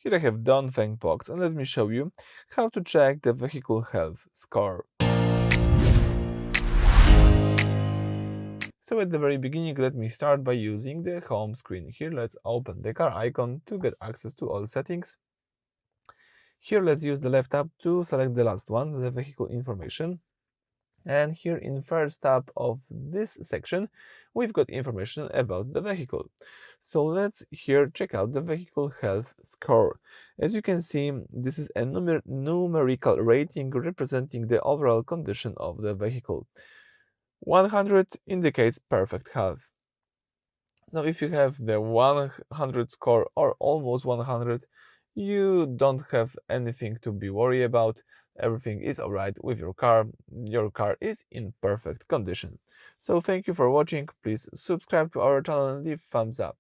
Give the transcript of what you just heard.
Here I have Dongfeng Box, and let me show you how to check the vehicle health score. So at the very beginning, let me start by using the home screen. Here let's open the car icon to get access to all settings. Here let's use the left tab to select the last one, the vehicle information. And here in first tab of this section, we've got information about the vehicle. So let's here check out the vehicle health score. As you can see, this is a numerical rating representing the overall condition of the vehicle. 100 indicates perfect health. So if you have the 100 score or almost 100, you don't have anything to be worried about. Everything is alright with your car. Your car is in perfect condition. So thank you for watching. Please subscribe to our channel and leave thumbs up.